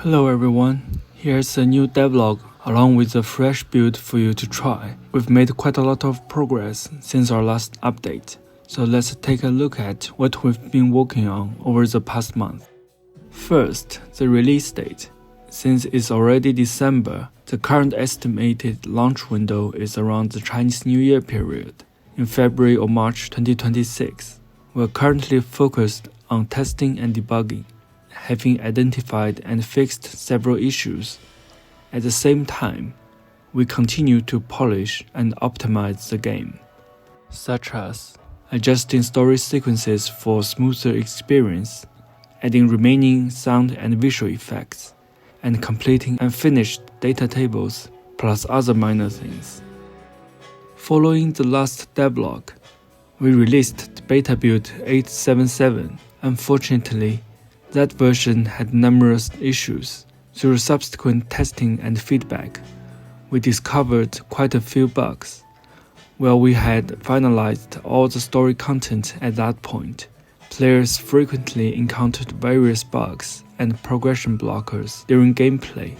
Hello everyone, here's a new devlog along with a fresh build for you to try. We've made quite a lot of progress since our last update, so let's take a look at what we've been working on over the past month. First, the release date. Since it's already December, the current estimated launch window is around the Chinese New Year period, in February or March 2026. We're currently focused on testing and debugging, having identified and fixed several issues. At the same time, we continue to polish and optimize the game, such as adjusting story sequences for smoother experience, adding remaining sound and visual effects, and completing unfinished data tables, plus other minor things. Following the last devlog, we released the beta build 877. Unfortunately, that version had numerous issues. Through subsequent testing and feedback, we discovered quite a few bugs. While we had finalized all the story content at that point, players frequently encountered various bugs and progression blockers during gameplay.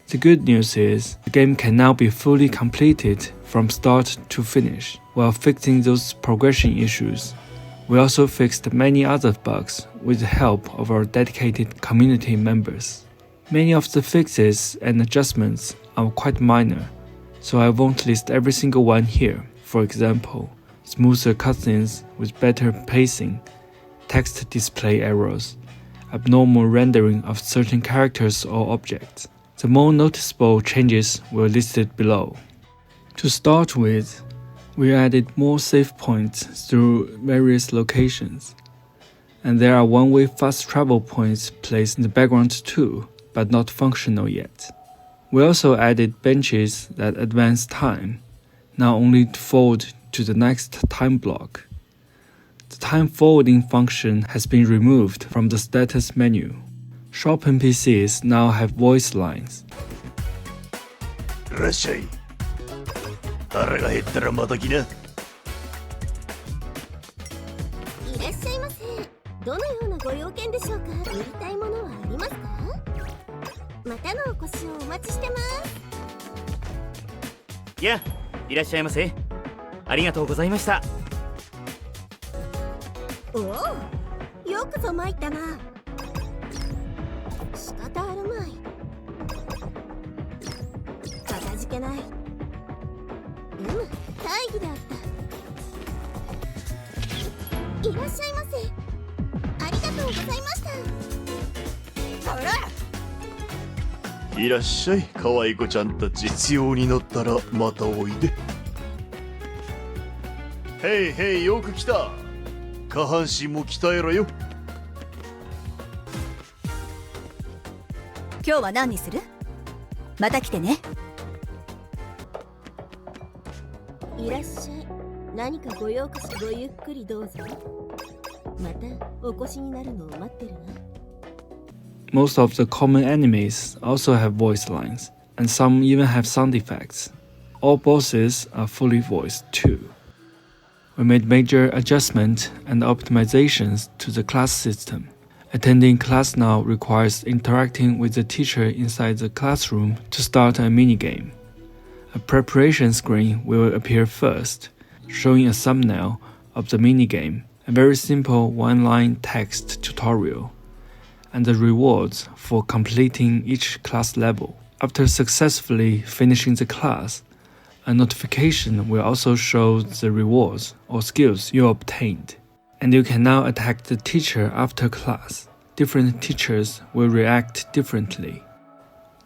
The good news is, the game can now be fully completed from start to finish. While fixing those progression issues, we also fixed many other bugs with the help of our dedicated community members. Many of the fixes and adjustments are quite minor, so I won't list every single one here. For example, smoother cutscenes with better pacing, text display errors, abnormal rendering of certain characters or objects. The more noticeable changes were listed below. To start with, we added more save points through various locations, and there are one-way fast travel points placed in the background too, but not functional yet. We also added benches that advance time, now only to forward to the next time block. The time forwarding function has been removed from the status menu. Shop NPCs now have voice lines. いらっしゃい。腹が減ったらまた来な。いらっしゃいませ。どのようなご用件でしょうか。売りたいものはありますか。またのお越しをお待ちしてます。や、いらっしゃいませ。ありがとうございました。おお、よくぞ参ったな。仕方あるまい。かたじけない。大義であった。いらっしゃいませ。ありがとうございました。いらっしゃい、可愛い子ちゃんたち。必要になったらまたおいで。へいへい、よく来た。下半身も鍛えろよ。今日は何にする？また来てね。いらっしゃい。何かご用かしごゆっくりどうぞ。またお越しになるのを待ってるわ。Most of the common enemies also have voice lines, and some even have sound effects. All bosses are fully voiced too. We made major adjustments and optimizations to the class system. Attending class now requires interacting with the teacher inside the classroom to start a minigame. A preparation screen will appear first, showing a thumbnail of the minigame, a very simple one-line text tutorial, and the rewards for completing each class level. After successfully finishing the class, a notification will also show the rewards or skills you obtained, and you can now attack the teacher after class. Different teachers will react differently.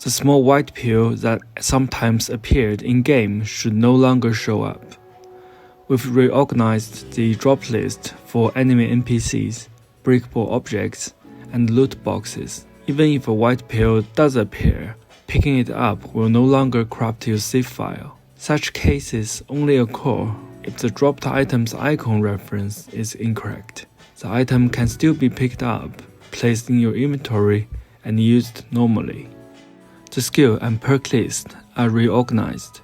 The small white pill that sometimes appeared in-game should no longer show up. We've reorganized the drop list for enemy NPCs, breakable objects, and loot boxes. Even if a white pill does appear, picking it up will no longer corrupt your save file. Such cases only occur if the dropped item's icon reference is incorrect. The item can still be picked up, placed in your inventory, and used normally. The skill and perk list are reorganized.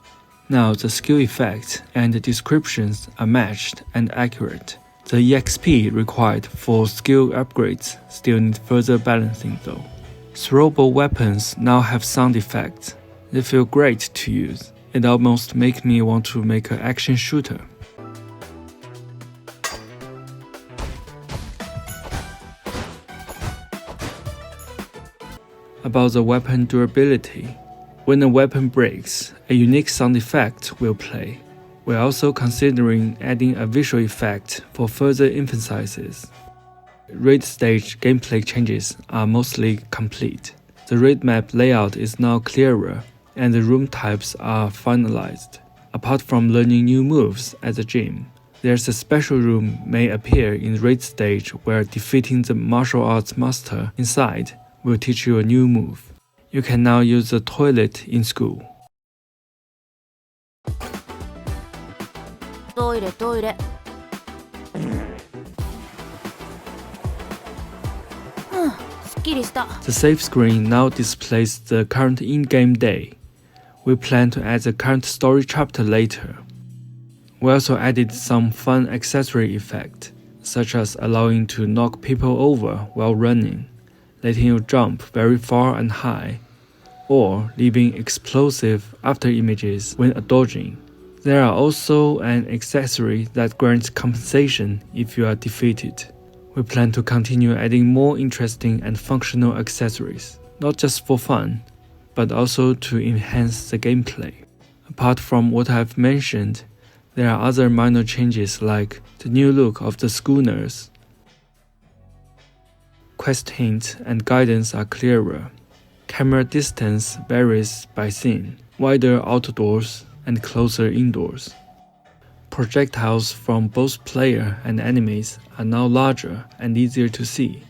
Now the skill effects and descriptions are matched and accurate. The EXP required for skill upgrades still need further balancing though. Throwable weapons now have sound effects. They feel great to use. It almost makes me want to make an action shooter. About the weapon durability. When a weapon breaks, a unique sound effect will play. We're also considering adding a visual effect for further emphasis. Raid stage gameplay changes are mostly complete. The raid map layout is now clearer, and the room types are finalized. Apart from learning new moves at the gym, there's a special room may appear in raid stage where defeating the martial arts master inside will teach you a new move. You can now use the toilet in school. トイレトイレ。すっきりした。 The save screen now displays the current in-game day. We plan to add the current story chapter later. We also added some fun accessory effect, such as allowing to knock people over while running, letting you jump very far and high, or leaving explosive after images when dodging. There are also an accessory that grants compensation if you are defeated. We plan to continue adding more interesting and functional accessories, not just for fun, but also to enhance the gameplay. Apart from what I've mentioned, there are other minor changes like the new look of the schooners. Quest hints and guidance are clearer. Camera distance varies by scene, wider outdoors and closer indoors. Projectiles from both player and enemies are now larger and easier to see.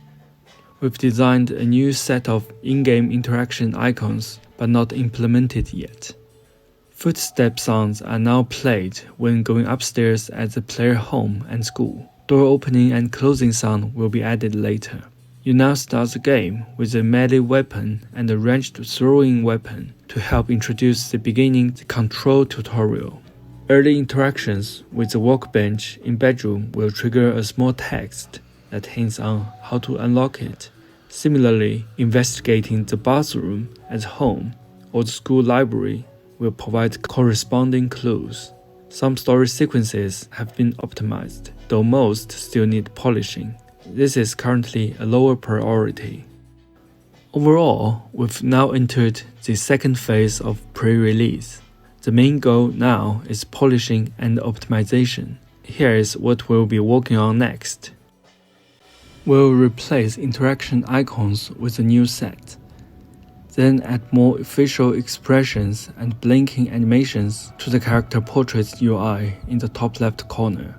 We've designed a new set of in-game interaction icons, but not implemented yet. Footstep sounds are now played when going upstairs at the player home and school. Door opening and closing sound will be added later. You now start the game with a melee weapon and a ranged throwing weapon to help introduce the beginning control tutorial. Early interactions with the workbench in bedroom will trigger a small text that hints on how to unlock it. Similarly, investigating the bathroom at home or the school library will provide corresponding clues. Some story sequences have been optimized, though most still need polishing. This is currently a lower priority. Overall, we've now entered the second phase of pre-release. The main goal now is polishing and optimization. Here is what we'll be working on next. We'll replace interaction icons with a new set. Then add more facial expressions and blinking animations to the character portraits UI in the top left corner.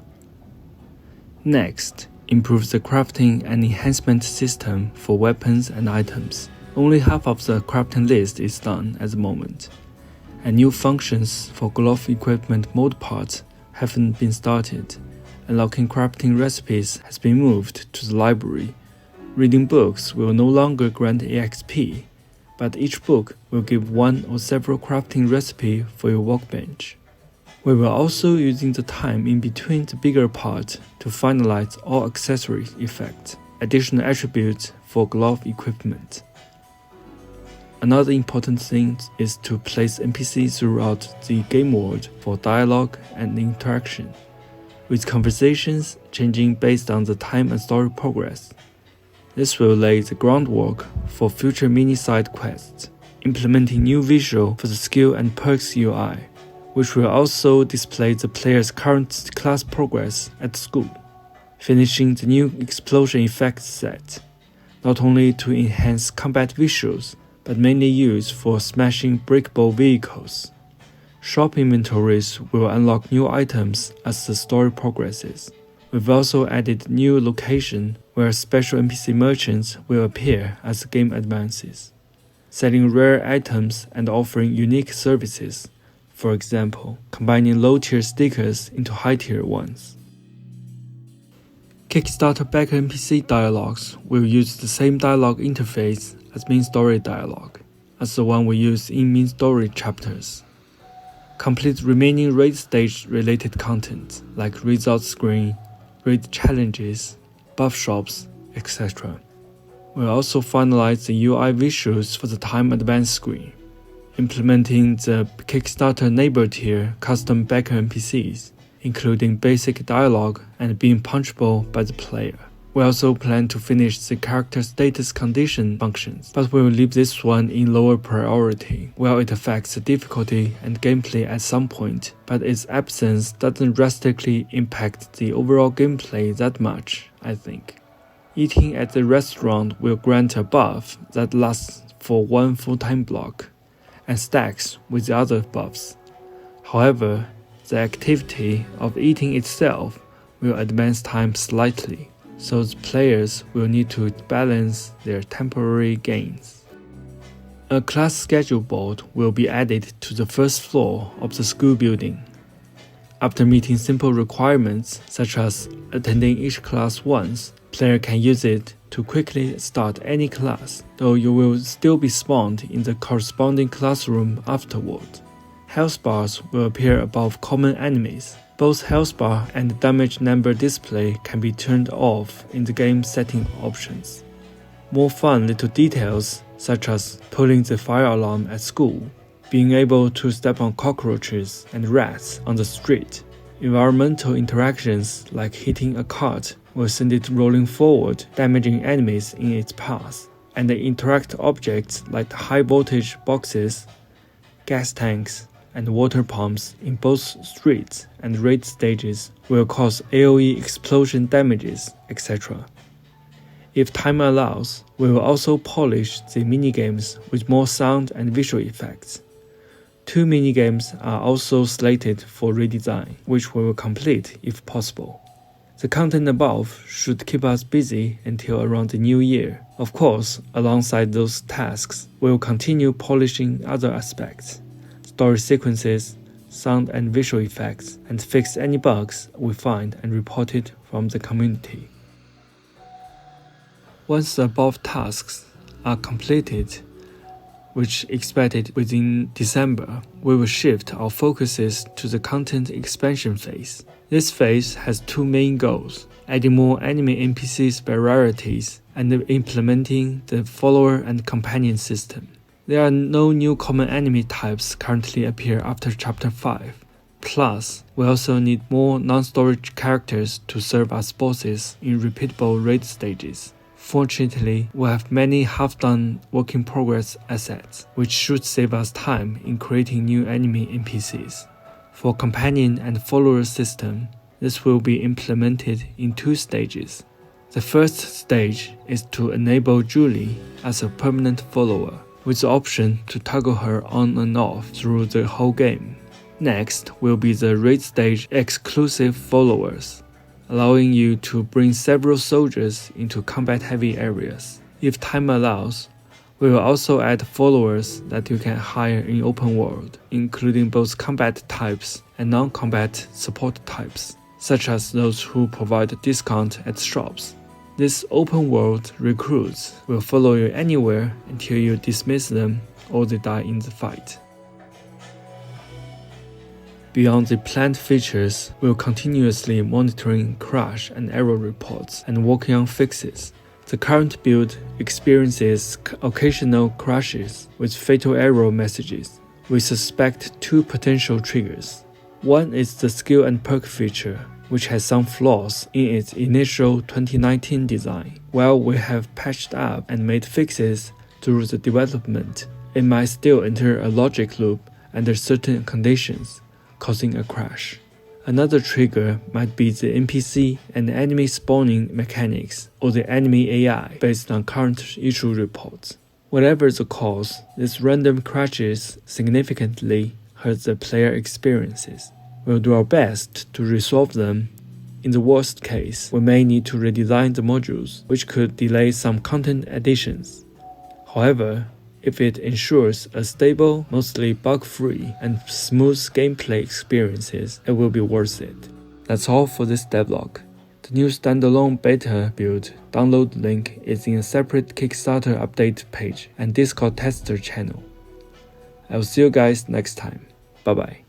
Next, improve the crafting and enhancement system for weapons and items. Only half of the crafting list is done at the moment, and new functions for glove equipment mod parts haven't been started. Unlocking crafting recipes has been moved to the library. Reading books will no longer grant EXP, but each book will give one or several crafting recipes for your workbench. We will also using the time in between the bigger part to finalize all accessory effects, additional attributes for glove equipment. Another important thing is to place NPCs throughout the game world for dialogue and interaction, with conversations changing based on the time and story progress. This will lay the groundwork for future mini-side quests, implementing new visual for the skill and perks UI, which will also display the player's current class progress at school. Finishing the new explosion effects set, not only to enhance combat visuals, but mainly used for smashing breakable vehicles. Shop inventories will unlock new items as the story progresses. We've also added new location where special NPC merchants will appear as the game advances, selling rare items and offering unique services, for example, combining low-tier stickers into high-tier ones. Kickstarter back NPC dialogues will use the same dialogue interface as main story dialogue, as the one we use in main story chapters. Complete remaining raid stage related content like results screen, raid challenges, buff shops, etc. We'll also finalize the UI visuals for the time advance screen, implementing the Kickstarter neighbor tier custom backer NPCs, including basic dialogue and being punchable by the player. We also plan to finish the character status condition functions, but we will leave this one in lower priority. While it affects the difficulty and gameplay at some point, but its absence doesn't drastically impact the overall gameplay that much, I think. Eating at the restaurant will grant a buff that lasts for one full-time block, and stacks with the other buffs. However, the activity of eating itself will advance time slightly, so the players will need to balance their temporary gains. A class schedule board will be added to the first floor of the school building. After meeting simple requirements such as attending each class once, player can use it to quickly start any class, though you will still be spawned in the corresponding classroom afterward. Health bars will appear above common enemies. Both health bar and damage number display can be turned off in the game setting options. More fun little details such as pulling the fire alarm at school, being able to step on cockroaches and rats on the street. Environmental interactions like hitting a cart will send it rolling forward, damaging enemies in its path, and the interact objects like high voltage boxes, gas tanks, and water pumps in both streets and raid stages will cause AoE explosion damages, etc. If time allows, we will also polish the minigames with more sound and visual effects. 2 minigames are also slated for redesign, which we will complete if possible. The content above should keep us busy until around the new year. Of course, alongside those tasks, we will continue polishing other aspects, story sequences, sound and visual effects, and fix any bugs we find and report it from the community. Once the above tasks are completed, which expected within December, we will shift our focuses to the content expansion phase. This phase has 2 main goals: adding more anime NPCs varieties and implementing the follower and companion system. There are no new common enemy types currently appear after Chapter 5. Plus, we also need more non-storage characters to serve as bosses in repeatable raid stages. Fortunately, we have many half-done work-in-progress assets, which should save us time in creating new enemy NPCs. For companion and follower system, this will be implemented in 2 stages. The first stage is to enable Julie as a permanent follower, with the option to toggle her on and off through the whole game. Next will be the raid stage exclusive followers, allowing you to bring several soldiers into combat-heavy areas. If time allows, we will also add followers that you can hire in open world, including both combat types and non-combat support types, such as those who provide discount at shops. These open world recruits will follow you anywhere until you dismiss them or they die in the fight. Beyond the planned features, we'll continuously monitoring crash and error reports and working on fixes. The current build experiences occasional crashes with fatal error messages. We suspect 2 potential triggers. One is the skill and perk feature, which has some flaws in its initial 2019 design. While we have patched up and made fixes through the development, it might still enter a logic loop under certain conditions, causing a crash. Another trigger might be the NPC and enemy spawning mechanics or the enemy AI based on current issue reports. Whatever the cause, these random crashes significantly hurt the player experiences. We'll do our best to resolve them. In the worst case, we may need to redesign the modules, which could delay some content additions. However, if it ensures a stable, mostly bug-free, and smooth gameplay experiences, it will be worth it. That's all for this devlog. The new standalone beta build download link is in a separate Kickstarter update page and Discord tester channel. I will see you guys next time. Bye bye.